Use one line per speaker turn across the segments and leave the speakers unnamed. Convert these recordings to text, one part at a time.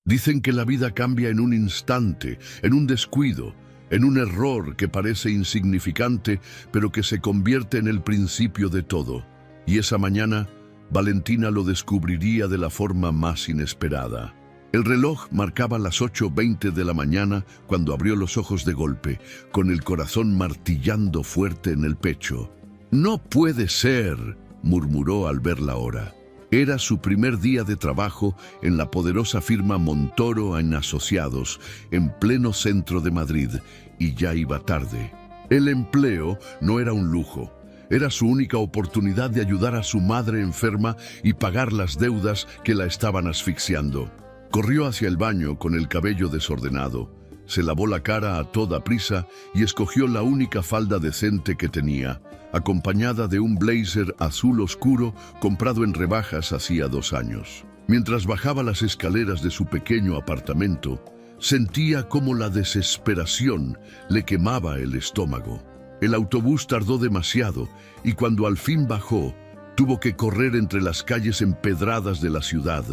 Dicen que la vida cambia en un instante, en un descuido, en un error que parece insignificante, pero que se convierte en el principio de todo. Y esa mañana, Valentina lo descubriría de la forma más inesperada. El reloj marcaba las 8:20 de la mañana cuando abrió los ojos de golpe, con el corazón martillando fuerte en el pecho. «No puede ser», murmuró al ver la hora. Era su primer día de trabajo en la poderosa firma Montoro & Asociados, en pleno centro de Madrid, y ya iba tarde. El empleo no era un lujo. Era su única oportunidad de ayudar a su madre enferma y pagar las deudas que la estaban asfixiando. Corrió hacia el baño con el cabello desordenado, se lavó la cara a toda prisa y escogió la única falda decente que tenía, acompañada de un blazer azul oscuro comprado en rebajas hacía 2 años. Mientras bajaba las escaleras de su pequeño apartamento, sentía cómo la desesperación le quemaba el estómago. El autobús tardó demasiado y cuando al fin bajó, tuvo que correr entre las calles empedradas de la ciudad,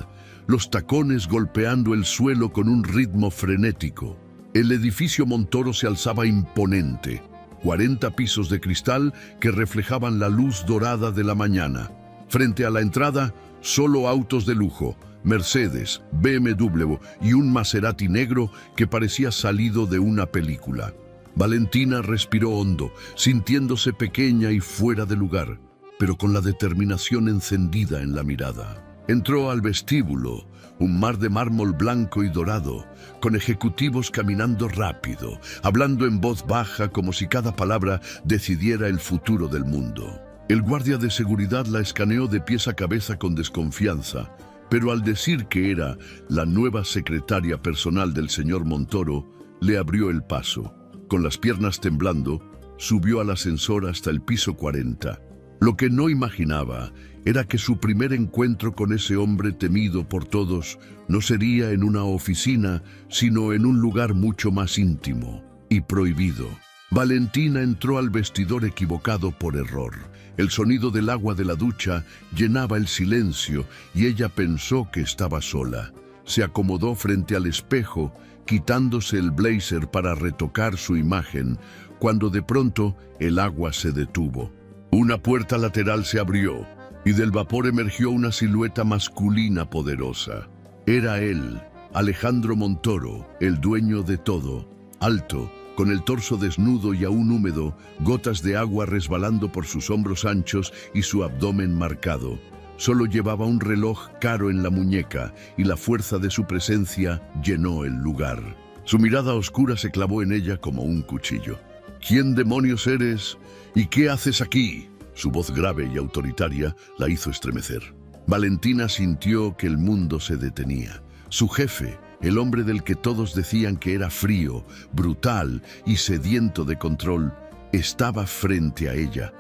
los tacones golpeando el suelo con un ritmo frenético. El edificio Montoro se alzaba imponente, 40 pisos de cristal que reflejaban la luz dorada de la mañana. Frente a la entrada, solo autos de lujo, Mercedes, BMW y un Maserati negro que parecía salido de una película. Valentina respiró hondo, sintiéndose pequeña y fuera de lugar, pero con la determinación encendida en la mirada. Entró al vestíbulo, un mar de mármol blanco y dorado, con ejecutivos caminando rápido, hablando en voz baja como si cada palabra decidiera el futuro del mundo. El guardia de seguridad la escaneó de pies a cabeza con desconfianza, pero al decir que era la nueva secretaria personal del señor Montoro, le abrió el paso. Con las piernas temblando, subió al ascensor hasta el piso 40. Lo que no imaginaba era que su primer encuentro con ese hombre temido por todos no sería en una oficina, sino en un lugar mucho más íntimo y prohibido. Valentina entró al vestidor equivocado por error. El sonido del agua de la ducha llenaba el silencio y ella pensó que estaba sola. Se acomodó frente al espejo, quitándose el blazer para retocar su imagen, cuando de pronto el agua se detuvo. Una puerta lateral se abrió y del vapor emergió una silueta masculina poderosa. Era él, Alejandro Montoro, el dueño de todo, alto, con el torso desnudo y aún húmedo, gotas de agua resbalando por sus hombros anchos y su abdomen marcado. Solo llevaba un reloj caro en la muñeca y la fuerza de su presencia llenó el lugar. Su mirada oscura se clavó en ella como un cuchillo. «¿Quién demonios eres? ¿Y qué haces aquí?». Su voz grave y autoritaria la hizo estremecer. Valentina sintió que el mundo se detenía. Su jefe, el hombre del que todos decían que era frío, brutal y sediento de control, estaba frente a ella,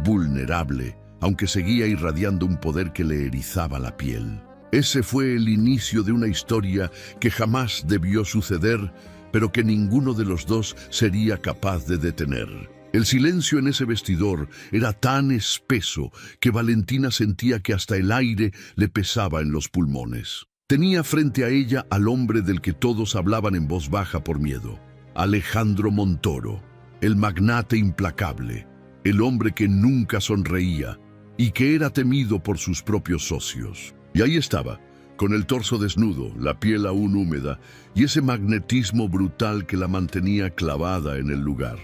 vulnerable, aunque seguía irradiando un poder que le erizaba la piel. Ese fue el inicio de una historia que jamás debió suceder, pero que ninguno de los dos sería capaz de detener. El silencio en ese vestidor era tan espeso que Valentina sentía que hasta el aire le pesaba en los pulmones. Tenía frente a ella al hombre del que todos hablaban en voz baja por miedo. Alejandro Montoro, el magnate implacable, el hombre que nunca sonreía y que era temido por sus propios socios. Y ahí estaba, con el torso desnudo, la piel aún húmeda y ese magnetismo brutal que la mantenía clavada en el lugar.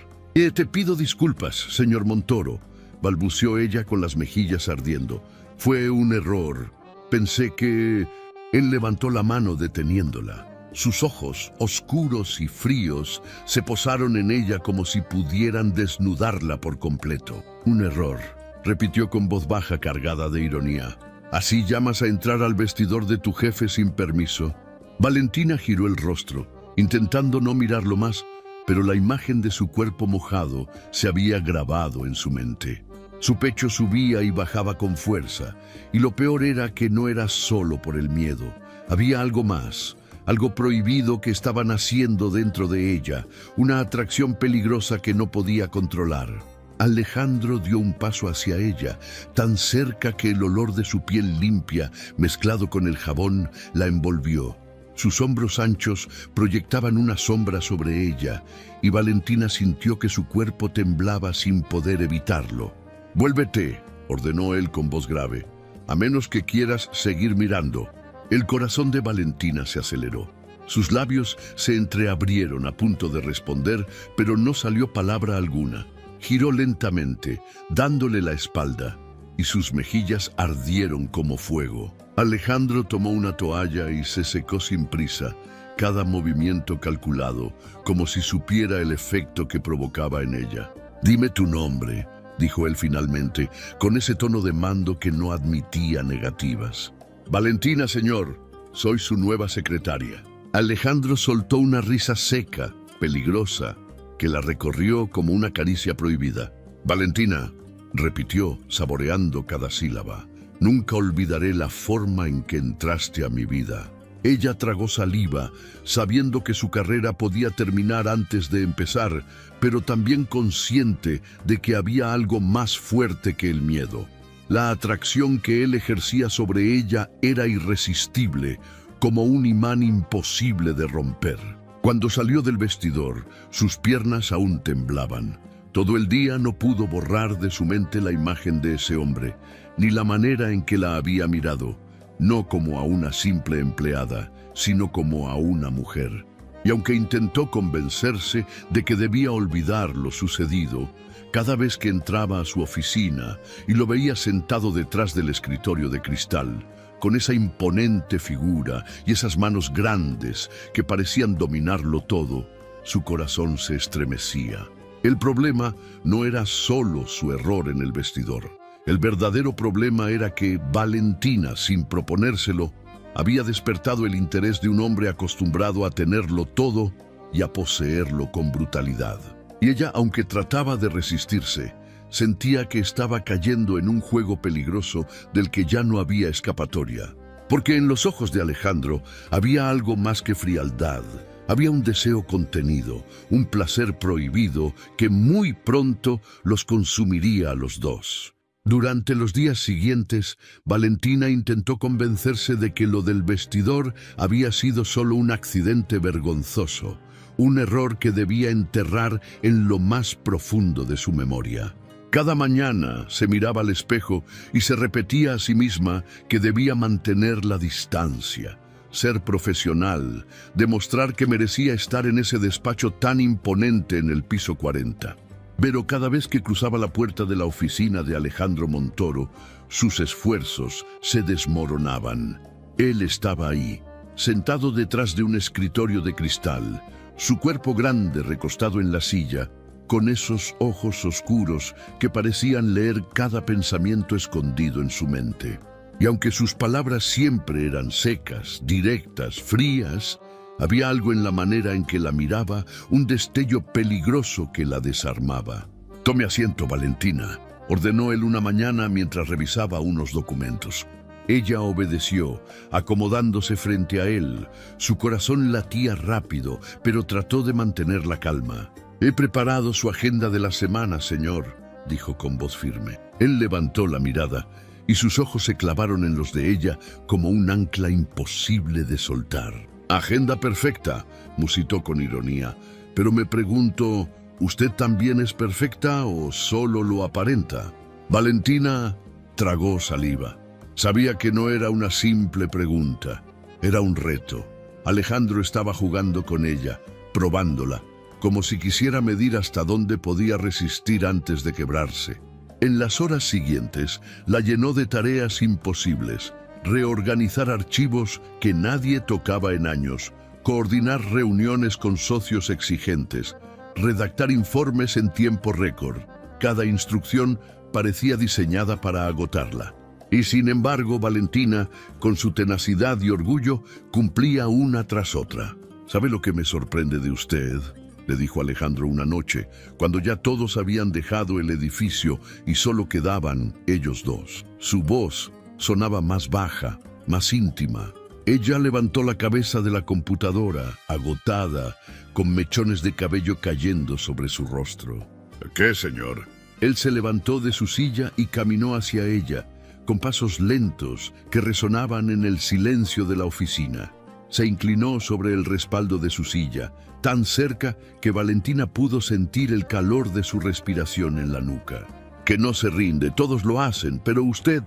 «Te pido disculpas, señor Montoro», balbuceó ella con las mejillas ardiendo. «Fue un error. Pensé que...». Él levantó la mano deteniéndola. Sus ojos, oscuros y fríos, se posaron en ella como si pudieran desnudarla por completo. «Un error», repitió con voz baja cargada de ironía. «¿Así llamas a entrar al vestidor de tu jefe sin permiso?». Valentina giró el rostro, intentando no mirarlo más, pero la imagen de su cuerpo mojado se había grabado en su mente. Su pecho subía y bajaba con fuerza, y lo peor era que no era solo por el miedo. Había algo más, algo prohibido que estaba naciendo dentro de ella, una atracción peligrosa que no podía controlar. Alejandro dio un paso hacia ella, tan cerca que el olor de su piel limpia, mezclado con el jabón, la envolvió. Sus hombros anchos proyectaban una sombra sobre ella, y Valentina sintió que su cuerpo temblaba sin poder evitarlo. «Vuélvete», ordenó él con voz grave, «a menos que quieras seguir mirando». El corazón de Valentina se aceleró. Sus labios se entreabrieron a punto de responder, pero no salió palabra alguna. Giró lentamente, dándole la espalda, y sus mejillas ardieron como fuego. Alejandro tomó una toalla y se secó sin prisa, cada movimiento calculado, como si supiera el efecto que provocaba en ella. «Dime tu nombre», dijo él finalmente, con ese tono de mando que no admitía negativas. «Valentina, señor. Soy su nueva secretaria». Alejandro soltó una risa seca, peligrosa, que la recorrió como una caricia prohibida. «Valentina», repitió, saboreando cada sílaba, «nunca olvidaré la forma en que entraste a mi vida». Ella tragó saliva, sabiendo que su carrera podía terminar antes de empezar, pero también consciente de que había algo más fuerte que el miedo. La atracción que él ejercía sobre ella era irresistible, como un imán imposible de romper. Cuando salió del vestidor, sus piernas aún temblaban. Todo el día no pudo borrar de su mente la imagen de ese hombre, ni la manera en que la había mirado, no como a una simple empleada, sino como a una mujer. Y aunque intentó convencerse de que debía olvidar lo sucedido, cada vez que entraba a su oficina y lo veía sentado detrás del escritorio de cristal, con esa imponente figura y esas manos grandes que parecían dominarlo todo, su corazón se estremecía. El problema no era solo su error en el vestidor. El verdadero problema era que Valentina, sin proponérselo, había despertado el interés de un hombre acostumbrado a tenerlo todo y a poseerlo con brutalidad. Y ella, aunque trataba de resistirse, sentía que estaba cayendo en un juego peligroso del que ya no había escapatoria. Porque en los ojos de Alejandro había algo más que frialdad. Había un deseo contenido, un placer prohibido que muy pronto los consumiría a los dos. Durante los días siguientes, Valentina intentó convencerse de que lo del vestidor había sido solo un accidente vergonzoso, un error que debía enterrar en lo más profundo de su memoria. Cada mañana se miraba al espejo y se repetía a sí misma que debía mantener la distancia, ser profesional, demostrar que merecía estar en ese despacho tan imponente en el piso 40. Pero cada vez que cruzaba la puerta de la oficina de Alejandro Montoro, sus esfuerzos se desmoronaban. Él estaba ahí, sentado detrás de un escritorio de cristal, su cuerpo grande recostado en la silla, con esos ojos oscuros que parecían leer cada pensamiento escondido en su mente. Y aunque sus palabras siempre eran secas, directas, frías, había algo en la manera en que la miraba, un destello peligroso que la desarmaba. «Tome asiento, Valentina», ordenó él una mañana mientras revisaba unos documentos. Ella obedeció, acomodándose frente a él. Su corazón latía rápido, pero trató de mantener la calma. «He preparado su agenda de la semana, señor», dijo con voz firme. Él levantó la mirada y sus ojos se clavaron en los de ella como un ancla imposible de soltar. «Agenda perfecta», musitó con ironía, «pero me pregunto, ¿usted también es perfecta o solo lo aparenta?» Valentina tragó saliva. Sabía que no era una simple pregunta, era un reto. Alejandro estaba jugando con ella, probándola, como si quisiera medir hasta dónde podía resistir antes de quebrarse. En las horas siguientes, la llenó de tareas imposibles: reorganizar archivos que nadie tocaba en años, coordinar reuniones con socios exigentes, redactar informes en tiempo récord. Cada instrucción parecía diseñada para agotarla. Y sin embargo, Valentina, con su tenacidad y orgullo, cumplía una tras otra. «¿Sabe lo que me sorprende de usted?», le dijo Alejandro una noche, cuando ya todos habían dejado el edificio y solo quedaban ellos dos. Su voz sonaba más baja, más íntima. Ella levantó la cabeza de la computadora, agotada, con mechones de cabello cayendo sobre su rostro. «¿Qué, señor?» Él se levantó de su silla y caminó hacia ella, con pasos lentos que resonaban en el silencio de la oficina. Se inclinó sobre el respaldo de su silla, tan cerca que Valentina pudo sentir el calor de su respiración en la nuca. Que no se rinde, todos lo hacen, pero usted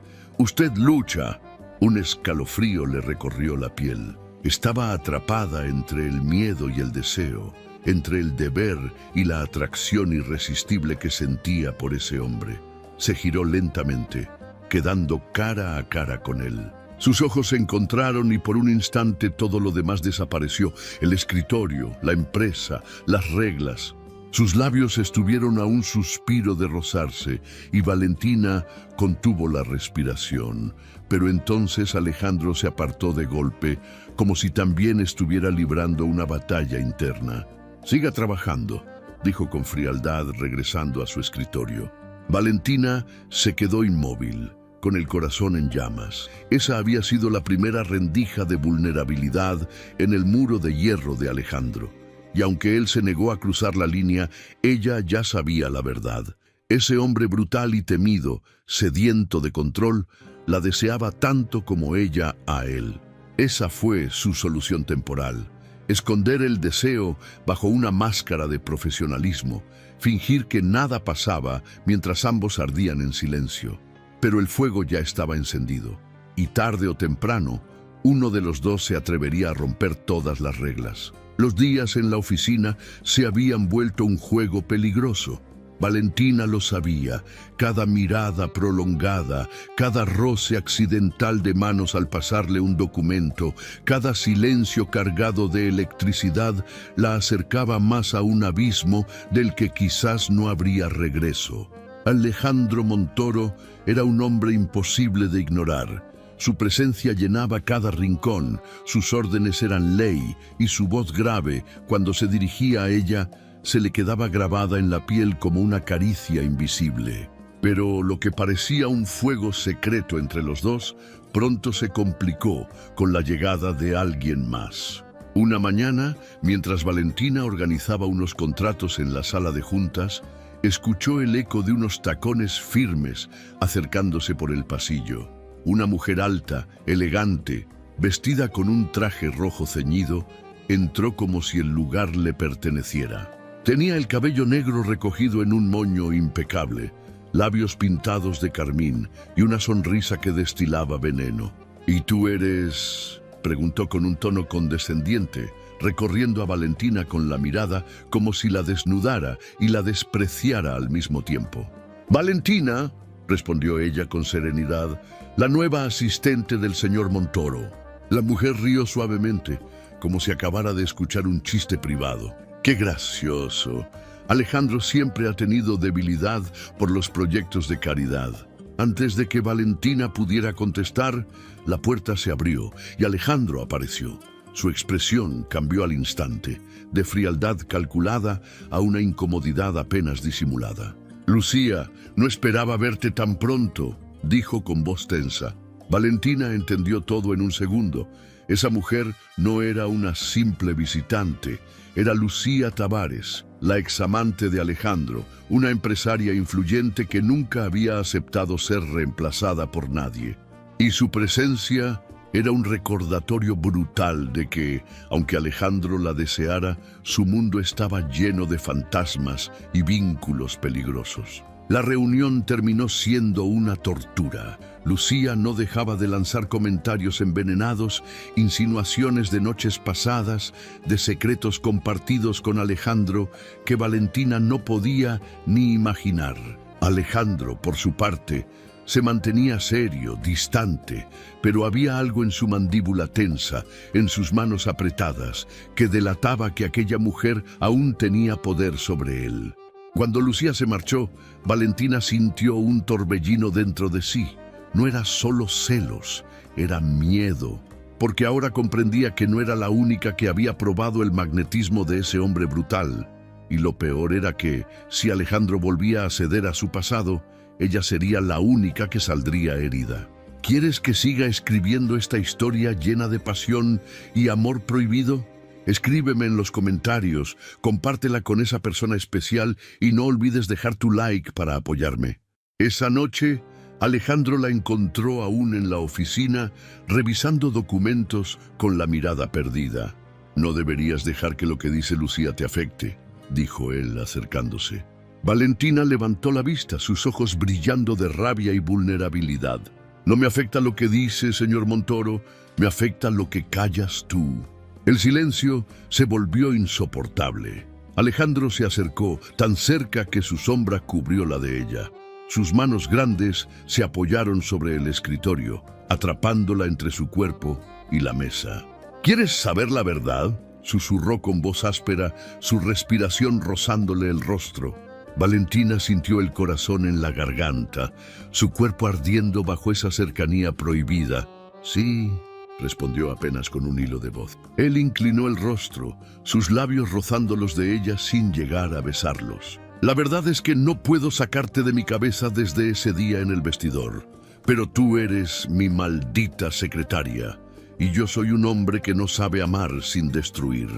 lucha. Un escalofrío le recorrió la piel. Estaba atrapada entre el miedo y el deseo, entre el deber y la atracción irresistible que sentía por ese hombre. Se giró lentamente, quedando cara a cara con él. Sus ojos se encontraron y por un instante todo lo demás desapareció. El escritorio, la empresa, las reglas. Sus labios estuvieron a un suspiro de rozarse y Valentina contuvo la respiración. Pero entonces Alejandro se apartó de golpe, como si también estuviera librando una batalla interna. «Siga trabajando», dijo con frialdad, regresando a su escritorio. Valentina se quedó inmóvil, con el corazón en llamas. Esa había sido la primera rendija de vulnerabilidad en el muro de hierro de Alejandro. Y aunque él se negó a cruzar la línea, ella ya sabía la verdad. Ese hombre brutal y temido, sediento de control, la deseaba tanto como ella a él. Esa fue su solución temporal. Esconder el deseo bajo una máscara de profesionalismo, fingir que nada pasaba mientras ambos ardían en silencio. Pero el fuego ya estaba encendido, y tarde o temprano, uno de los dos se atrevería a romper todas las reglas. Los días en la oficina se habían vuelto un juego peligroso. Valentina lo sabía. Cada mirada prolongada, cada roce accidental de manos al pasarle un documento, cada silencio cargado de electricidad la acercaba más a un abismo del que quizás no habría regreso. Alejandro Montoro era un hombre imposible de ignorar. Su presencia llenaba cada rincón, sus órdenes eran ley y su voz grave, cuando se dirigía a ella, se le quedaba grabada en la piel como una caricia invisible. Pero lo que parecía un fuego secreto entre los dos, pronto se complicó con la llegada de alguien más. Una mañana, mientras Valentina organizaba unos contratos en la sala de juntas, escuchó el eco de unos tacones firmes acercándose por el pasillo. Una mujer alta, elegante, vestida con un traje rojo ceñido, entró como si el lugar le perteneciera. Tenía el cabello negro recogido en un moño impecable, labios pintados de carmín y una sonrisa que destilaba veneno. «¿Y tú eres?», preguntó con un tono condescendiente, recorriendo a Valentina con la mirada como si la desnudara y la despreciara al mismo tiempo. «Valentina», respondió ella con serenidad, «la nueva asistente del señor Montoro». La mujer rió suavemente, como si acabara de escuchar un chiste privado. «Qué gracioso. Alejandro siempre ha tenido debilidad por los proyectos de caridad». Antes de que Valentina pudiera contestar, la puerta se abrió y Alejandro apareció. Su expresión cambió al instante, de frialdad calculada a una incomodidad apenas disimulada. «Lucía, no esperaba verte tan pronto», dijo con voz tensa. Valentina entendió todo en un segundo. Esa mujer no era una simple visitante, era Lucía Tavares, la examante de Alejandro, una empresaria influyente que nunca había aceptado ser reemplazada por nadie. Y su presencia era un recordatorio brutal de que, aunque Alejandro la deseara, su mundo estaba lleno de fantasmas y vínculos peligrosos. La reunión terminó siendo una tortura. Lucía no dejaba de lanzar comentarios envenenados, insinuaciones de noches pasadas, de secretos compartidos con Alejandro que Valentina no podía ni imaginar. Alejandro, por su parte, se mantenía serio, distante, pero había algo en su mandíbula tensa, en sus manos apretadas, que delataba que aquella mujer aún tenía poder sobre él. Cuando Lucía se marchó, Valentina sintió un torbellino dentro de sí. No era solo celos, era miedo, porque ahora comprendía que no era la única que había probado el magnetismo de ese hombre brutal. Y lo peor era que, si Alejandro volvía a ceder a su pasado, ella sería la única que saldría herida. ¿Quieres que siga escribiendo esta historia llena de pasión y amor prohibido? Escríbeme en los comentarios, compártela con esa persona especial y no olvides dejar tu like para apoyarme. Esa noche, Alejandro la encontró aún en la oficina, revisando documentos con la mirada perdida. «No deberías dejar que lo que dice Lucía te afecte», dijo él acercándose. Valentina levantó la vista, sus ojos brillando de rabia y vulnerabilidad. «No me afecta lo que dice, señor Montoro, me afecta lo que callas tú». El silencio se volvió insoportable. Alejandro se acercó, tan cerca que su sombra cubrió la de ella. Sus manos grandes se apoyaron sobre el escritorio, atrapándola entre su cuerpo y la mesa. «¿Quieres saber la verdad?», susurró con voz áspera, su respiración rozándole el rostro. Valentina sintió el corazón en la garganta, su cuerpo ardiendo bajo esa cercanía prohibida. «Sí», respondió apenas con un hilo de voz. Él inclinó el rostro, sus labios rozando los de ella sin llegar a besarlos. «La verdad es que no puedo sacarte de mi cabeza desde ese día en el vestidor, pero tú eres mi maldita secretaria, y yo soy un hombre que no sabe amar sin destruir».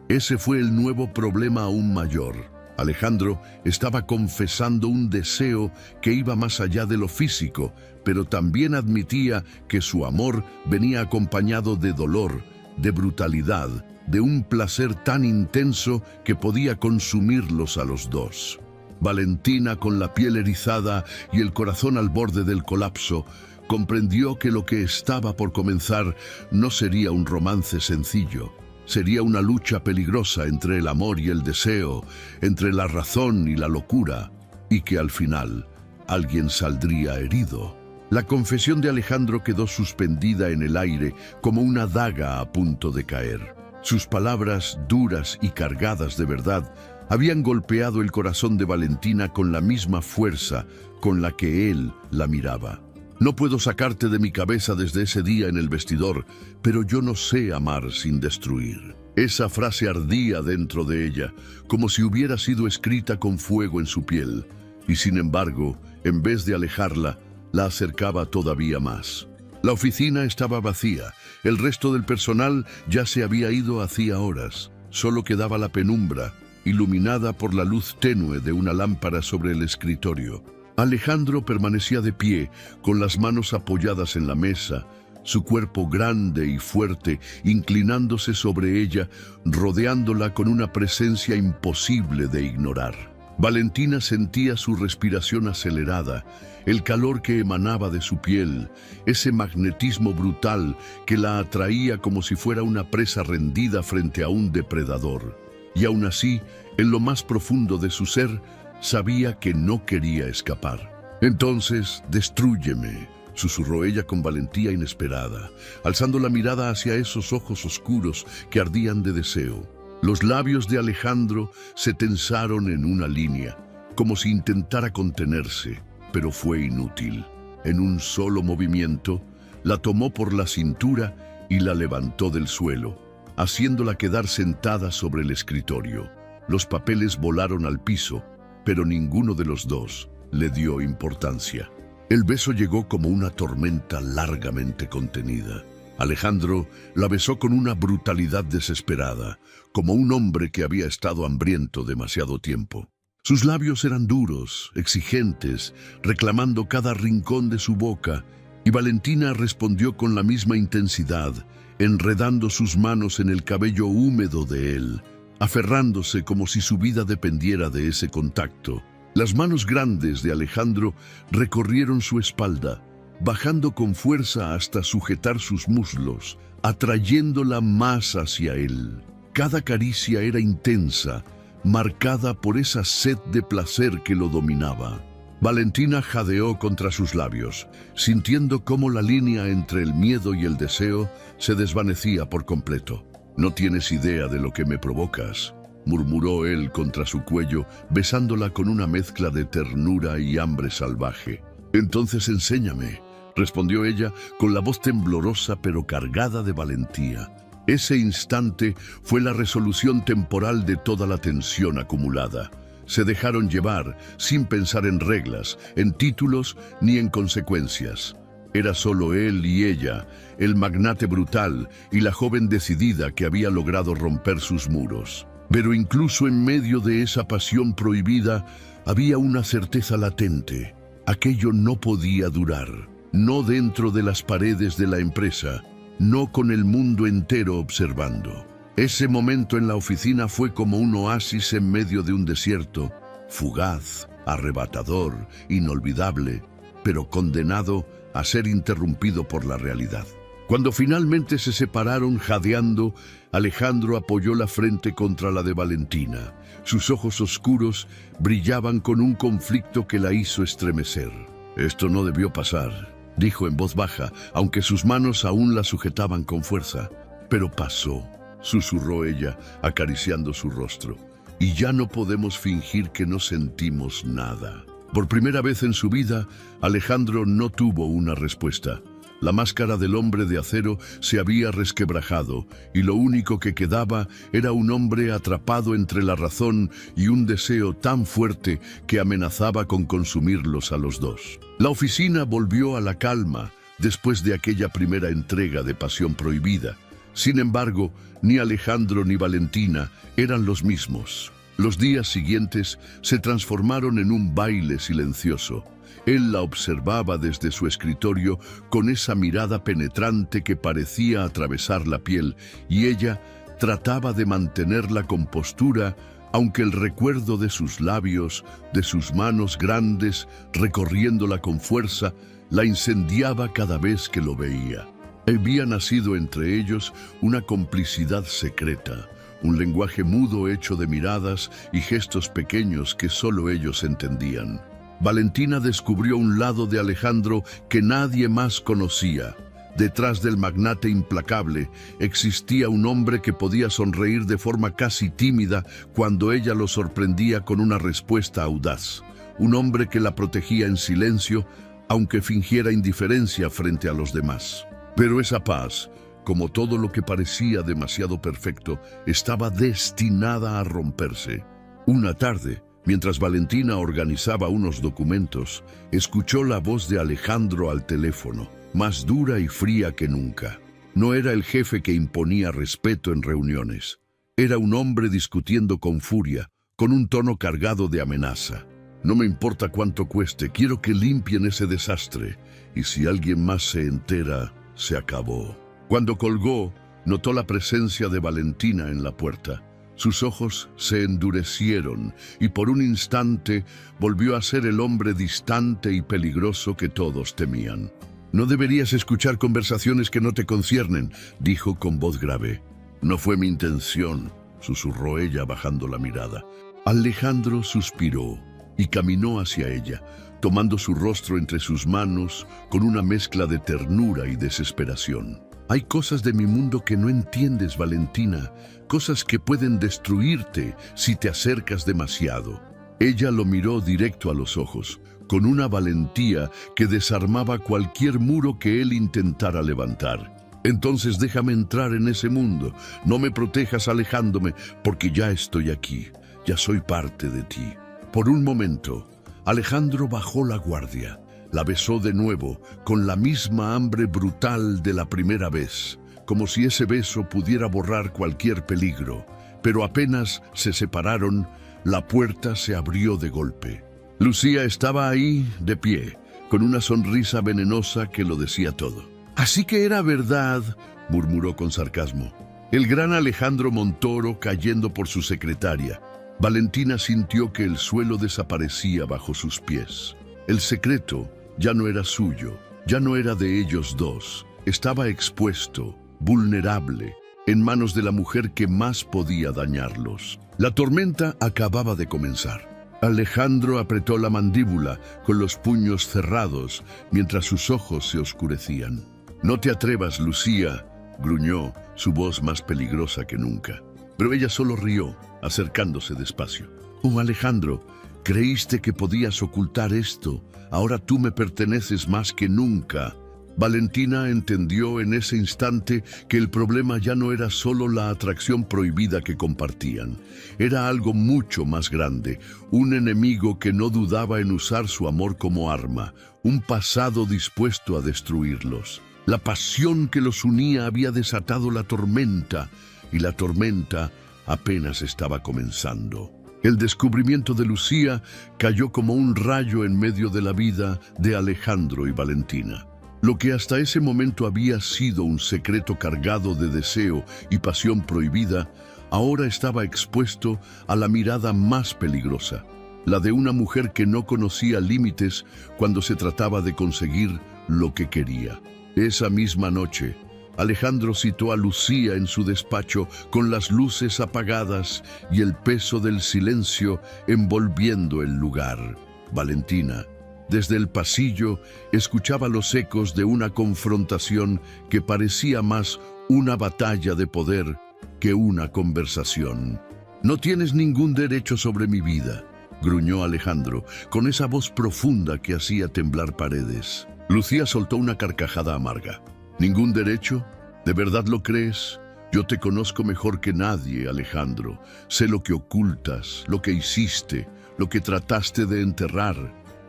Ese fue el nuevo problema aún mayor. Alejandro estaba confesando un deseo que iba más allá de lo físico, pero también admitía que su amor venía acompañado de dolor, de brutalidad, de un placer tan intenso que podía consumirlos a los dos. Valentina, con la piel erizada y el corazón al borde del colapso, comprendió que lo que estaba por comenzar no sería un romance sencillo. Sería una lucha peligrosa entre el amor y el deseo, entre la razón y la locura, y que al final alguien saldría herido. La confesión de Alejandro quedó suspendida en el aire como una daga a punto de caer. Sus palabras, duras y cargadas de verdad, habían golpeado el corazón de Valentina con la misma fuerza con la que él la miraba. «No puedo sacarte de mi cabeza desde ese día en el vestidor, pero yo no sé amar sin destruir». Esa frase ardía dentro de ella, como si hubiera sido escrita con fuego en su piel, y sin embargo, en vez de alejarla, la acercaba todavía más. La oficina estaba vacía, el resto del personal ya se había ido hacía horas. Solo quedaba la penumbra, iluminada por la luz tenue de una lámpara sobre el escritorio. Alejandro permanecía de pie, con las manos apoyadas en la mesa, su cuerpo grande y fuerte, inclinándose sobre ella, rodeándola con una presencia imposible de ignorar. Valentina sentía su respiración acelerada, el calor que emanaba de su piel, ese magnetismo brutal que la atraía como si fuera una presa rendida frente a un depredador. Y aún así, en lo más profundo de su ser, sabía que no quería escapar. «Entonces, destrúyeme», susurró ella con valentía inesperada, alzando la mirada hacia esos ojos oscuros que ardían de deseo. Los labios de Alejandro se tensaron en una línea, como si intentara contenerse, pero fue inútil. En un solo movimiento, la tomó por la cintura y la levantó del suelo, haciéndola quedar sentada sobre el escritorio. Los papeles volaron al piso, pero ninguno de los dos le dio importancia. El beso llegó como una tormenta largamente contenida. Alejandro la besó con una brutalidad desesperada, como un hombre que había estado hambriento demasiado tiempo. Sus labios eran duros, exigentes, reclamando cada rincón de su boca, y Valentina respondió con la misma intensidad, enredando sus manos en el cabello húmedo de él, aferrándose como si su vida dependiera de ese contacto. Las manos grandes de Alejandro recorrieron su espalda, bajando con fuerza hasta sujetar sus muslos, atrayéndola más hacia él. Cada caricia era intensa, marcada por esa sed de placer que lo dominaba. Valentina jadeó contra sus labios, sintiendo cómo la línea entre el miedo y el deseo se desvanecía por completo. «No tienes idea de lo que me provocas», murmuró él contra su cuello, besándola con una mezcla de ternura y hambre salvaje. «Entonces enséñame», respondió ella con la voz temblorosa pero cargada de valentía. Ese instante fue la resolución temporal de toda la tensión acumulada. Se dejaron llevar, sin pensar en reglas, en títulos ni en consecuencias. Era solo él y ella, el magnate brutal y la joven decidida que había logrado romper sus muros. Pero incluso en medio de esa pasión prohibida, había una certeza latente. Aquello no podía durar, no dentro de las paredes de la empresa, no con el mundo entero observando. Ese momento en la oficina fue como un oasis en medio de un desierto, fugaz, arrebatador, inolvidable, pero condenado a ser interrumpido por la realidad. Cuando finalmente se separaron jadeando, Alejandro apoyó la frente contra la de Valentina. Sus ojos oscuros brillaban con un conflicto que la hizo estremecer. «Esto no debió pasar», dijo en voz baja, aunque sus manos aún la sujetaban con fuerza. «Pero pasó», susurró ella, acariciando su rostro. «Y ya no podemos fingir que no sentimos nada». Por primera vez en su vida, Alejandro no tuvo una respuesta. La máscara del hombre de acero se había resquebrajado y lo único que quedaba era un hombre atrapado entre la razón y un deseo tan fuerte que amenazaba con consumirlos a los dos. La oficina volvió a la calma después de aquella primera entrega de Pasión Prohibida. Sin embargo, ni Alejandro ni Valentina eran los mismos. Los días siguientes se transformaron en un baile silencioso. Él la observaba desde su escritorio con esa mirada penetrante que parecía atravesar la piel, y ella trataba de mantener la compostura, aunque el recuerdo de sus labios, de sus manos grandes, recorriéndola con fuerza, la incendiaba cada vez que lo veía. Había nacido entre ellos una complicidad secreta, un lenguaje mudo hecho de miradas y gestos pequeños que solo ellos entendían. Valentina descubrió un lado de Alejandro que nadie más conocía. Detrás del magnate implacable existía un hombre que podía sonreír de forma casi tímida cuando ella lo sorprendía con una respuesta audaz. Un hombre que la protegía en silencio, aunque fingiera indiferencia frente a los demás. Pero esa paz, como todo lo que parecía demasiado perfecto, estaba destinada a romperse. Una tarde, mientras Valentina organizaba unos documentos, escuchó la voz de Alejandro al teléfono, más dura y fría que nunca. No era el jefe que imponía respeto en reuniones. Era un hombre discutiendo con furia, con un tono cargado de amenaza. «No me importa cuánto cueste, quiero que limpien ese desastre. Y si alguien más se entera, se acabó». Cuando colgó, notó la presencia de Valentina en la puerta. Sus ojos se endurecieron y por un instante volvió a ser el hombre distante y peligroso que todos temían. «No deberías escuchar conversaciones que no te conciernen», dijo con voz grave. «No fue mi intención», susurró ella bajando la mirada. Alejandro suspiró y caminó hacia ella, tomando su rostro entre sus manos con una mezcla de ternura y desesperación. «Hay cosas de mi mundo que no entiendes, Valentina, cosas que pueden destruirte si te acercas demasiado». Ella lo miró directo a los ojos, con una valentía que desarmaba cualquier muro que él intentara levantar. «Entonces déjame entrar en ese mundo. No me protejas alejándome, porque ya estoy aquí, ya soy parte de ti». Por un momento, Alejandro bajó la guardia. La besó de nuevo, con la misma hambre brutal de la primera vez, como si ese beso pudiera borrar cualquier peligro. Pero apenas se separaron, la puerta se abrió de golpe. Lucía estaba ahí, de pie, con una sonrisa venenosa que lo decía todo. «Así que era verdad», murmuró con sarcasmo. El gran Alejandro Montoro cayendo por su secretaria. Valentina sintió que el suelo desaparecía bajo sus pies. El secreto ya no era suyo, ya no era de ellos dos. Estaba expuesto, vulnerable, en manos de la mujer que más podía dañarlos. La tormenta acababa de comenzar. Alejandro apretó la mandíbula con los puños cerrados mientras sus ojos se oscurecían. «No te atrevas, Lucía», gruñó, su voz más peligrosa que nunca. Pero ella solo rió, acercándose despacio. «Oh, Alejandro, creíste que podías ocultar esto. Ahora tú me perteneces más que nunca». Valentina entendió en ese instante que el problema ya no era solo la atracción prohibida que compartían. Era algo mucho más grande, un enemigo que no dudaba en usar su amor como arma, un pasado dispuesto a destruirlos. La pasión que los unía había desatado la tormenta, y la tormenta apenas estaba comenzando. El descubrimiento de Lucía cayó como un rayo en medio de la vida de Alejandro y Valentina. Lo que hasta ese momento había sido un secreto cargado de deseo y pasión prohibida, ahora estaba expuesto a la mirada más peligrosa, la de una mujer que no conocía límites cuando se trataba de conseguir lo que quería. Esa misma noche, Alejandro citó a Lucía en su despacho con las luces apagadas y el peso del silencio envolviendo el lugar. Valentina, desde el pasillo, escuchaba los ecos de una confrontación que parecía más una batalla de poder que una conversación. «No tienes ningún derecho sobre mi vida», gruñó Alejandro, con esa voz profunda que hacía temblar paredes. Lucía soltó una carcajada amarga. ¿Ningún derecho? ¿De verdad lo crees? Yo te conozco mejor que nadie, Alejandro. Sé lo que ocultas, lo que hiciste, lo que trataste de enterrar.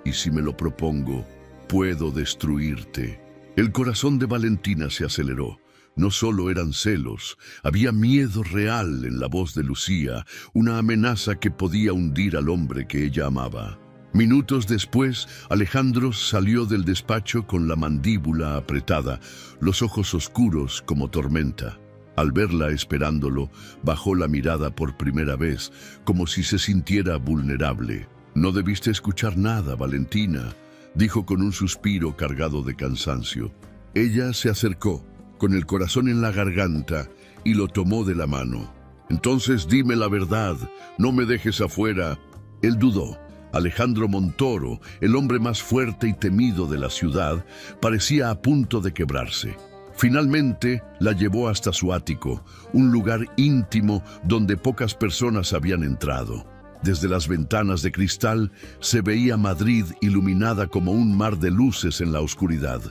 Y si me lo propongo, puedo destruirte. El corazón de Valentina se aceleró. No solo eran celos, había miedo real en la voz de Lucía, una amenaza que podía hundir al hombre que ella amaba. Minutos después, Alejandro salió del despacho con la mandíbula apretada, los ojos oscuros como tormenta. Al verla esperándolo, bajó la mirada por primera vez, como si se sintiera vulnerable. «No debiste escuchar nada, Valentina», dijo con un suspiro cargado de cansancio. Ella se acercó, con el corazón en la garganta, y lo tomó de la mano. «Entonces dime la verdad, no me dejes afuera». Él dudó. Alejandro Montoro, el hombre más fuerte y temido de la ciudad, parecía a punto de quebrarse. Finalmente la llevó hasta su ático, un lugar íntimo donde pocas personas habían entrado. Desde las ventanas de cristal se veía Madrid iluminada como un mar de luces en la oscuridad.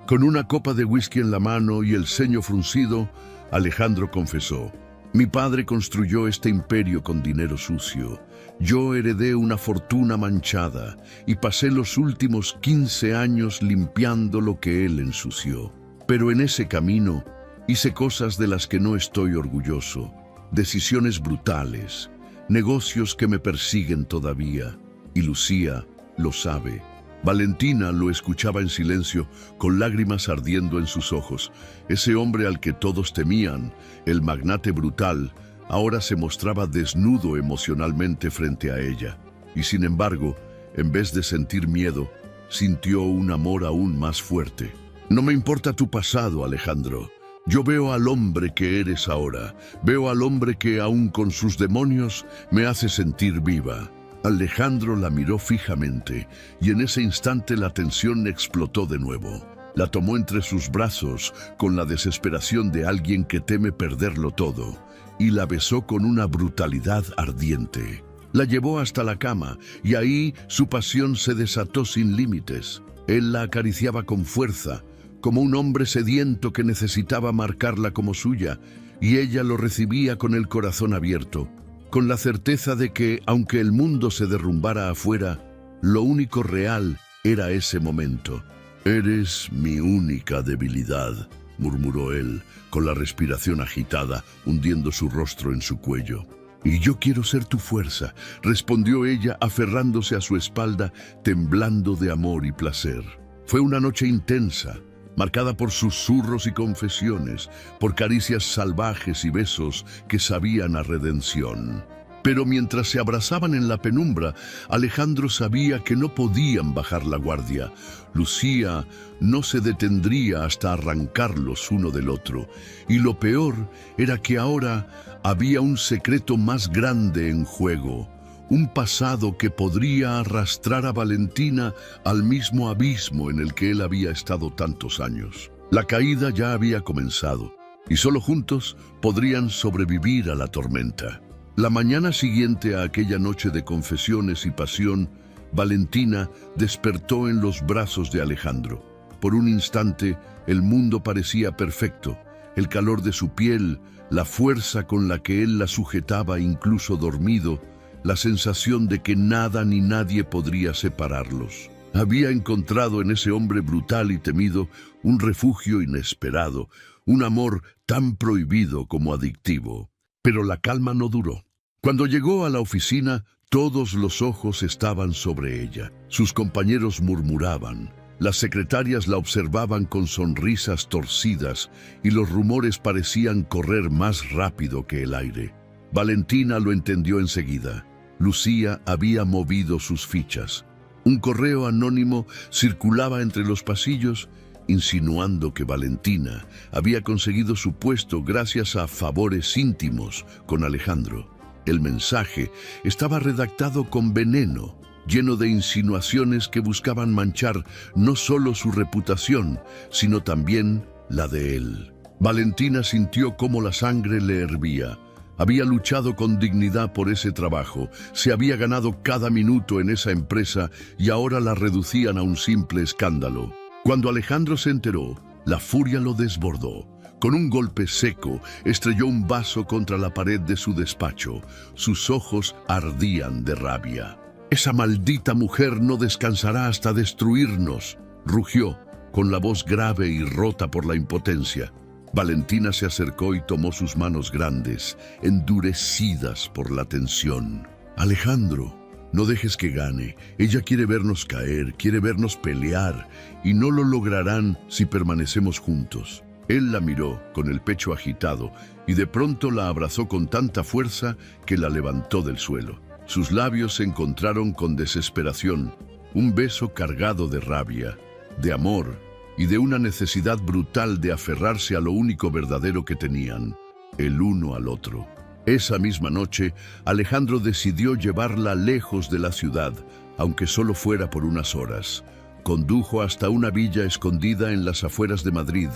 Con una copa de whisky en la mano y el ceño fruncido, Alejandro confesó: «Mi padre construyó este imperio con dinero sucio. Yo heredé una fortuna manchada y pasé los últimos 15 años limpiando lo que él ensució. Pero en ese camino hice cosas de las que no estoy orgulloso, decisiones brutales, negocios que me persiguen todavía, y Lucía lo sabe». Valentina lo escuchaba en silencio, con lágrimas ardiendo en sus ojos. Ese hombre al que todos temían, el magnate brutal, ahora se mostraba desnudo emocionalmente frente a ella. Y sin embargo, en vez de sentir miedo, sintió un amor aún más fuerte. «No me importa tu pasado, Alejandro. Yo veo al hombre que eres ahora. Veo al hombre que, aún con sus demonios, me hace sentir viva». Alejandro la miró fijamente, y en ese instante la tensión explotó de nuevo. La tomó entre sus brazos con la desesperación de alguien que teme perderlo todo, y la besó con una brutalidad ardiente. La llevó hasta la cama, y ahí su pasión se desató sin límites. Él la acariciaba con fuerza, como un hombre sediento que necesitaba marcarla como suya, y ella lo recibía con el corazón abierto, con la certeza de que, aunque el mundo se derrumbara afuera, lo único real era ese momento. «Eres mi única debilidad», murmuró él, con la respiración agitada, hundiendo su rostro en su cuello. «Y yo quiero ser tu fuerza», respondió ella, aferrándose a su espalda, temblando de amor y placer. Fue una noche intensa, marcada por susurros y confesiones, por caricias salvajes y besos que sabían a redención. Pero mientras se abrazaban en la penumbra, Alejandro sabía que no podían bajar la guardia. Lucía no se detendría hasta arrancarlos uno del otro. Y lo peor era que ahora había un secreto más grande en juego. Un pasado que podría arrastrar a Valentina al mismo abismo en el que él había estado tantos años. La caída ya había comenzado, y solo juntos podrían sobrevivir a la tormenta. La mañana siguiente a aquella noche de confesiones y pasión, Valentina despertó en los brazos de Alejandro. Por un instante, el mundo parecía perfecto. El calor de su piel, la fuerza con la que él la sujetaba incluso dormido, la sensación de que nada ni nadie podría separarlos. Había encontrado en ese hombre brutal y temido un refugio inesperado, un amor tan prohibido como adictivo. Pero la calma no duró. Cuando llegó a la oficina, Todos los ojos estaban sobre ella. Sus compañeros murmuraban. Las secretarias la observaban con sonrisas torcidas y los rumores parecían correr más rápido que el aire. Valentina lo entendió enseguida. Lucía había movido sus fichas. Un correo anónimo circulaba entre los pasillos, insinuando que Valentina había conseguido su puesto gracias a favores íntimos con Alejandro. El mensaje estaba redactado con veneno, lleno de insinuaciones que buscaban manchar no solo su reputación, sino también la de él. Valentina sintió cómo la sangre le hervía. Había luchado con dignidad por ese trabajo, se había ganado cada minuto en esa empresa y ahora la reducían a un simple escándalo. Cuando Alejandro se enteró, la furia lo desbordó. Con un golpe seco, estrelló un vaso contra la pared de su despacho. Sus ojos ardían de rabia. «Esa maldita mujer no descansará hasta destruirnos», rugió, con la voz grave y rota por la impotencia. Valentina se acercó y tomó sus manos grandes, endurecidas por la tensión. «Alejandro, no dejes que gane. Ella quiere vernos caer, quiere vernos pelear, y no lo lograrán si permanecemos juntos». Él la miró con el pecho agitado y de pronto la abrazó con tanta fuerza que la levantó del suelo. Sus labios se encontraron con desesperación, un beso cargado de rabia, de amor y de una necesidad brutal de aferrarse a lo único verdadero que tenían, el uno al otro. Esa misma noche, Alejandro decidió llevarla lejos de la ciudad, aunque solo fuera por unas horas. Condujo hasta una villa escondida en las afueras de Madrid,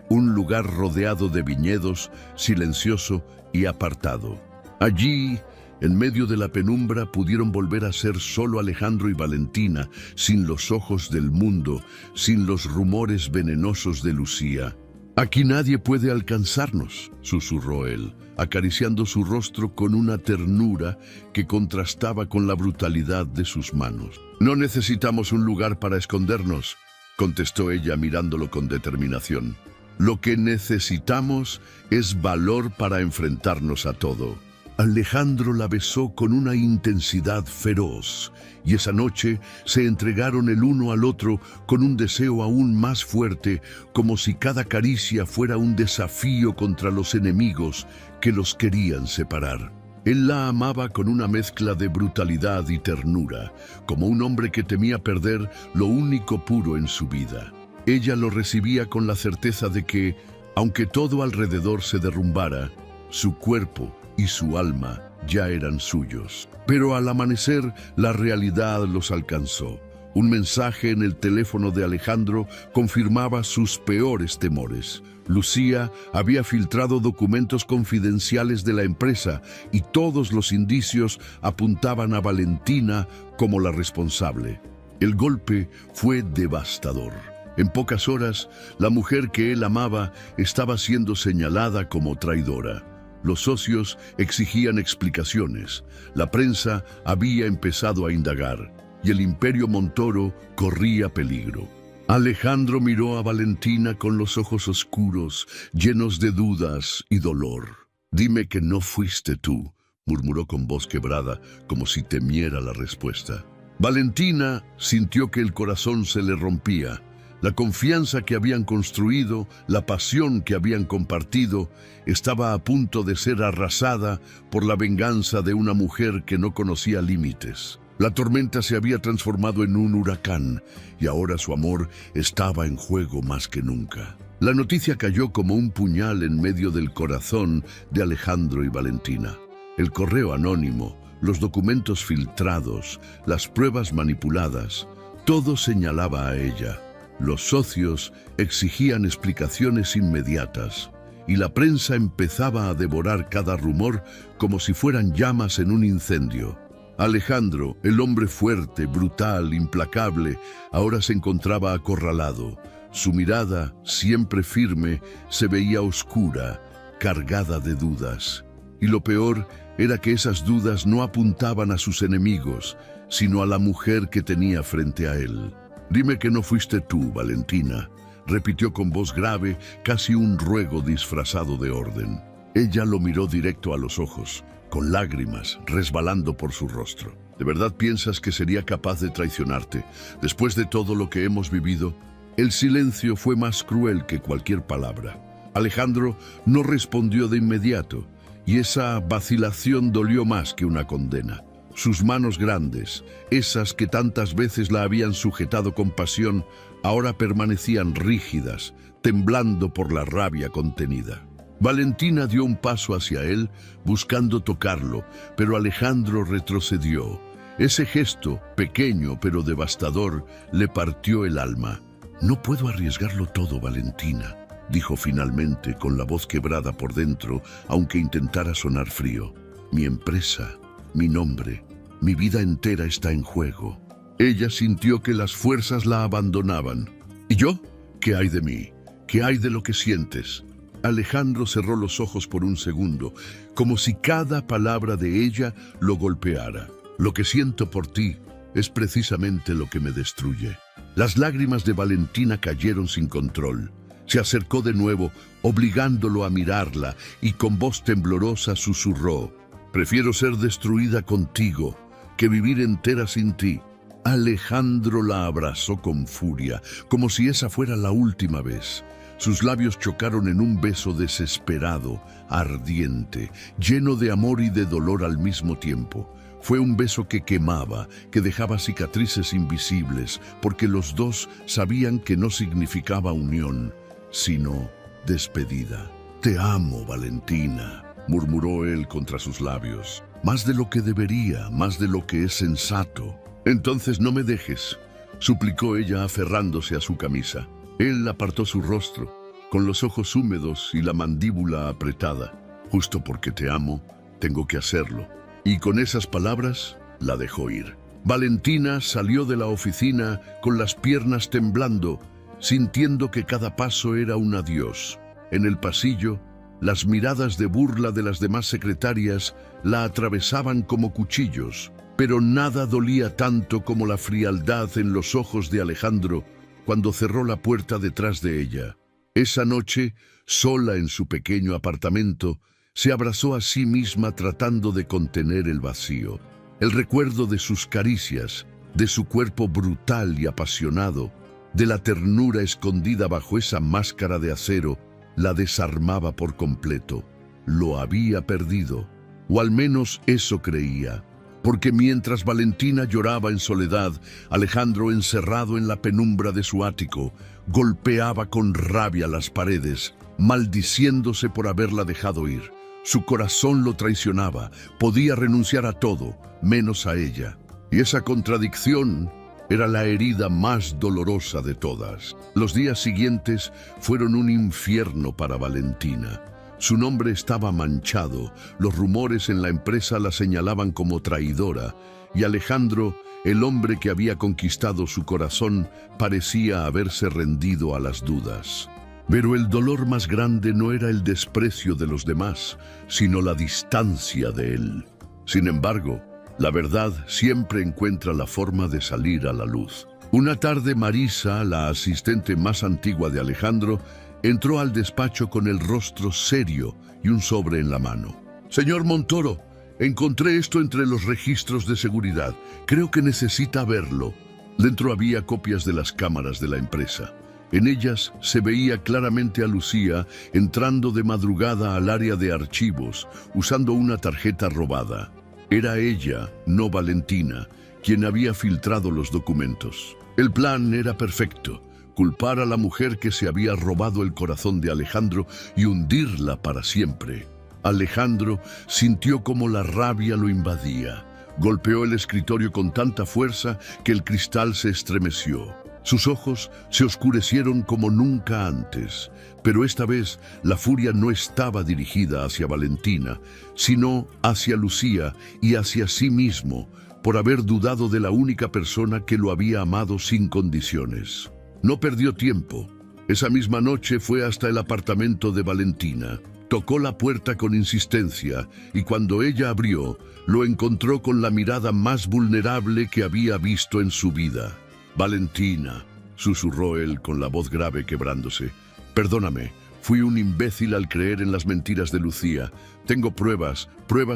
un lugar rodeado de viñedos, silencioso y apartado. Allí, en medio de la penumbra, pudieron volver a ser solo Alejandro y Valentina, sin los ojos del mundo, sin los rumores venenosos de Lucía. «Aquí nadie puede alcanzarnos», susurró él, acariciando su rostro con una ternura que contrastaba con la brutalidad de sus manos. «No necesitamos un lugar para escondernos», contestó ella mirándolo con determinación. «Lo que necesitamos es valor para enfrentarnos a todo». Alejandro la besó con una intensidad feroz, y esa noche se entregaron el uno al otro con un deseo aún más fuerte, como si cada caricia fuera un desafío contra los enemigos que los querían separar. Él la amaba con una mezcla de brutalidad y ternura, como un hombre que temía perder lo único puro en su vida. Ella lo recibía con la certeza de que, aunque todo alrededor se derrumbara, su cuerpo y su alma ya eran suyos. Pero al amanecer, la realidad los alcanzó. Un mensaje en el teléfono de Alejandro confirmaba sus peores temores. Lucía había filtrado documentos confidenciales de la empresa y todos los indicios apuntaban a Valentina como la responsable. El golpe fue devastador. En pocas horas, la mujer que él amaba estaba siendo señalada como traidora. Los socios exigían explicaciones, la prensa había empezado a indagar y el Imperio Montoro corría peligro. Alejandro miró a Valentina con los ojos oscuros, llenos de dudas y dolor. «Dime que no fuiste tú», murmuró con voz quebrada, como si temiera la respuesta. Valentina sintió que el corazón se le rompía. La confianza que habían construido, la pasión que habían compartido, estaba a punto de ser arrasada por la venganza de una mujer que no conocía límites. La tormenta se había transformado en un huracán y ahora su amor estaba en juego más que nunca. La noticia cayó como un puñal en medio del corazón de Alejandro y Valentina. El correo anónimo, los documentos filtrados, las pruebas manipuladas, todo señalaba a ella. Los socios exigían explicaciones inmediatas y la prensa empezaba a devorar cada rumor como si fueran llamas en un incendio. Alejandro, el hombre fuerte, brutal, implacable, ahora se encontraba acorralado. Su mirada, siempre firme, se veía oscura, cargada de dudas. Y lo peor era que esas dudas no apuntaban a sus enemigos, sino a la mujer que tenía frente a él. «Dime que no fuiste tú, Valentina», repitió con voz grave, casi un ruego disfrazado de orden. Ella lo miró directo a los ojos, con lágrimas resbalando por su rostro. ¿De verdad piensas que sería capaz de traicionarte después de todo lo que hemos vivido? El silencio fue más cruel que cualquier palabra. Alejandro no respondió de inmediato, y esa vacilación dolió más que una condena. Sus manos grandes, esas que tantas veces la habían sujetado con pasión, ahora permanecían rígidas, temblando por la rabia contenida. Valentina dio un paso hacia él, buscando tocarlo, pero Alejandro retrocedió. Ese gesto, pequeño pero devastador, le partió el alma. «No puedo arriesgarlo todo, Valentina», dijo finalmente con la voz quebrada por dentro, aunque intentara sonar frío. «Mi empresa, mi nombre, mi vida entera está en juego». Ella sintió que las fuerzas la abandonaban. «¿Y yo? ¿Qué hay de mí? ¿Qué hay de lo que sientes?». Alejandro cerró los ojos por un segundo, como si cada palabra de ella lo golpeara. «Lo que siento por ti es precisamente lo que me destruye». Las lágrimas de Valentina cayeron sin control. Se acercó de nuevo, obligándolo a mirarla, y con voz temblorosa susurró: «Prefiero ser destruida contigo que vivir entera sin ti». Alejandro la abrazó con furia, como si esa fuera la última vez. Sus labios chocaron en un beso desesperado, ardiente, lleno de amor y de dolor al mismo tiempo. Fue un beso que quemaba, que dejaba cicatrices invisibles, porque los dos sabían que no significaba unión, sino despedida. «Te amo, Valentina», murmuró él contra sus labios. «Más de lo que debería, más de lo que es sensato». «Entonces no me dejes», suplicó ella aferrándose a su camisa. Él apartó su rostro, con los ojos húmedos y la mandíbula apretada. «Justo porque te amo, tengo que hacerlo». Y con esas palabras la dejó ir. Valentina salió de la oficina con las piernas temblando, sintiendo que cada paso era un adiós. En el pasillo, las miradas de burla de las demás secretarias la atravesaban como cuchillos, pero nada dolía tanto como la frialdad en los ojos de Alejandro cuando cerró la puerta detrás de ella. Esa noche, sola en su pequeño apartamento, se abrazó a sí misma tratando de contener el vacío. El recuerdo de sus caricias, de su cuerpo brutal y apasionado, de la ternura escondida bajo esa máscara de acero, la desarmaba por completo. Lo había perdido, o al menos eso creía, porque mientras Valentina lloraba en soledad, Alejandro, encerrado en la penumbra de su ático, golpeaba con rabia las paredes, maldiciéndose por haberla dejado ir. Su corazón lo traicionaba, podía renunciar a todo, menos a ella. Y esa contradicción era la herida más dolorosa de todas. Los días siguientes fueron un infierno para Valentina. Su nombre estaba manchado, los rumores en la empresa la señalaban como traidora, y Alejandro, el hombre que había conquistado su corazón, parecía haberse rendido a las dudas. Pero el dolor más grande no era el desprecio de los demás, sino la distancia de él. Sin embargo, la verdad siempre encuentra la forma de salir a la luz. Una tarde, Marisa, la asistente más antigua de Alejandro, entró al despacho con el rostro serio y un sobre en la mano. «Señor Montoro, encontré esto entre los registros de seguridad. Creo que necesita verlo». Dentro había copias de las cámaras de la empresa. En ellas se veía claramente a Lucía entrando de madrugada al área de archivos, usando una tarjeta robada. Era ella, no Valentina, quien había filtrado los documentos. El plan era perfecto: culpar a la mujer que se había robado el corazón de Alejandro y hundirla para siempre. Alejandro sintió como la rabia lo invadía. Golpeó el escritorio con tanta fuerza que el cristal se estremeció. Sus ojos se oscurecieron como nunca antes, pero esta vez la furia no estaba dirigida hacia Valentina, sino hacia Lucía y hacia sí mismo, por haber dudado de la única persona que lo había amado sin condiciones. No perdió tiempo. Esa misma noche fue hasta el apartamento de Valentina. Tocó la puerta con insistencia y cuando ella abrió, lo encontró con la mirada más vulnerable que había visto en su vida. «Valentina», susurró él con la voz grave quebrándose, «perdóname, Fui un imbécil al creer en las mentiras de Lucía. Tengo pruebas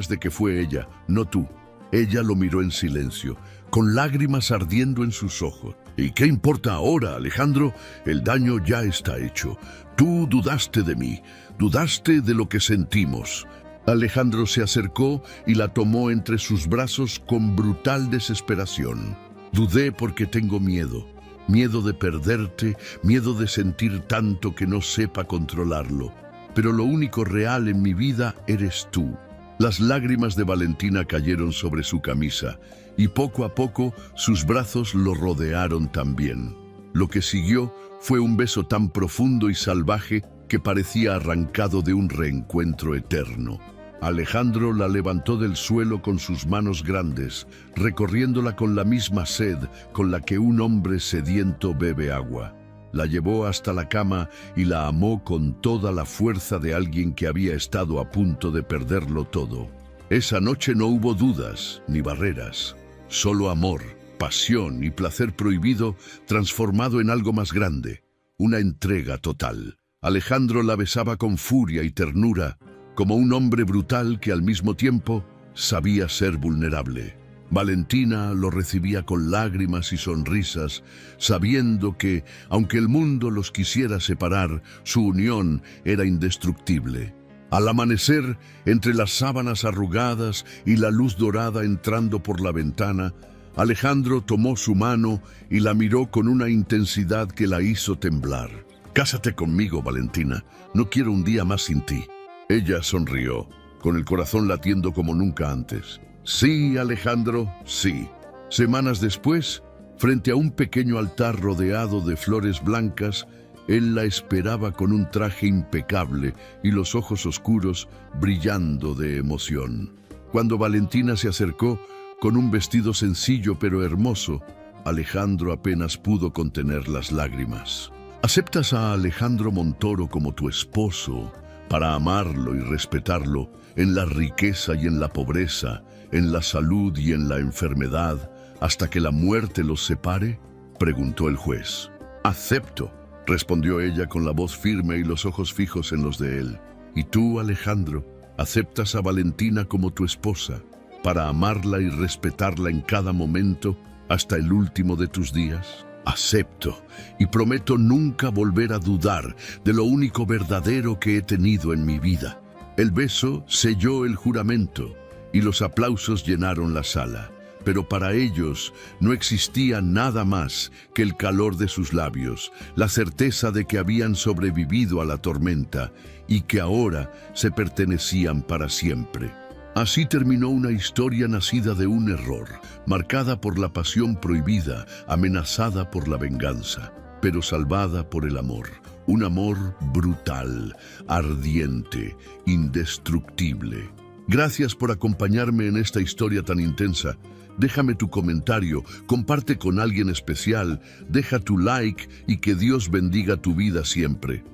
de que fue ella, no tú. Ella lo miró en silencio, con lágrimas ardiendo en sus ojos. ¿Y qué importa ahora, Alejandro? El daño ya está hecho. Tú dudaste de mí, dudaste de lo que sentimos. Alejandro se acercó y la tomó entre sus brazos con brutal desesperación. Dudé porque tengo miedo. Miedo de perderte, miedo de sentir tanto que no sepa controlarlo. Pero lo único real en mi vida eres tú. Las lágrimas de Valentina cayeron sobre su camisa y poco a poco sus brazos lo rodearon también. Lo que siguió fue un beso tan profundo y salvaje que parecía arrancado de un reencuentro eterno. Alejandro la levantó del suelo con sus manos grandes, recorriéndola con la misma sed con la que un hombre sediento bebe agua. La llevó hasta la cama y la amó con toda la fuerza de alguien que había estado a punto de perderlo todo. Esa noche no hubo dudas ni barreras, solo amor, pasión y placer prohibido transformado en algo más grande, una entrega total. Alejandro la besaba con furia y ternura, como un hombre brutal que al mismo tiempo sabía ser vulnerable. Valentina lo recibía con lágrimas y sonrisas, sabiendo que, aunque el mundo los quisiera separar, su unión era indestructible. Al amanecer, entre las sábanas arrugadas y la luz dorada entrando por la ventana, Alejandro tomó su mano y la miró con una intensidad que la hizo temblar. «Cásate conmigo, Valentina. No quiero un día más sin ti». Ella sonrió, con el corazón latiendo como nunca antes. «Sí, Alejandro, sí». Semanas después, frente a un pequeño altar rodeado de flores blancas, él la esperaba con un traje impecable y los ojos oscuros brillando de emoción. Cuando Valentina se acercó con un vestido sencillo pero hermoso, Alejandro apenas pudo contener las lágrimas. ¿Aceptas a Alejandro Montoro como tu esposo para amarlo y respetarlo en la riqueza y en la pobreza, en la salud y en la enfermedad, hasta que la muerte los separe?», preguntó el juez. «Acepto», respondió ella con la voz firme y los ojos fijos en los de él. «¿Y tú, Alejandro, aceptas a Valentina como tu esposa, para amarla y respetarla en cada momento hasta el último de tus días?» «Acepto, y prometo nunca volver a dudar de lo único verdadero que he tenido en mi vida». El beso selló el juramento y los aplausos llenaron la sala. Pero para ellos no existía nada más que el calor de sus labios, la certeza de que habían sobrevivido a la tormenta y que ahora se pertenecían para siempre. Así terminó una historia nacida de un error, marcada por la pasión prohibida, amenazada por la venganza, pero salvada por el amor. Un amor brutal, ardiente, indestructible. Gracias por acompañarme en esta historia tan intensa. Déjame tu comentario, comparte con alguien especial, deja tu like y que Dios bendiga tu vida siempre.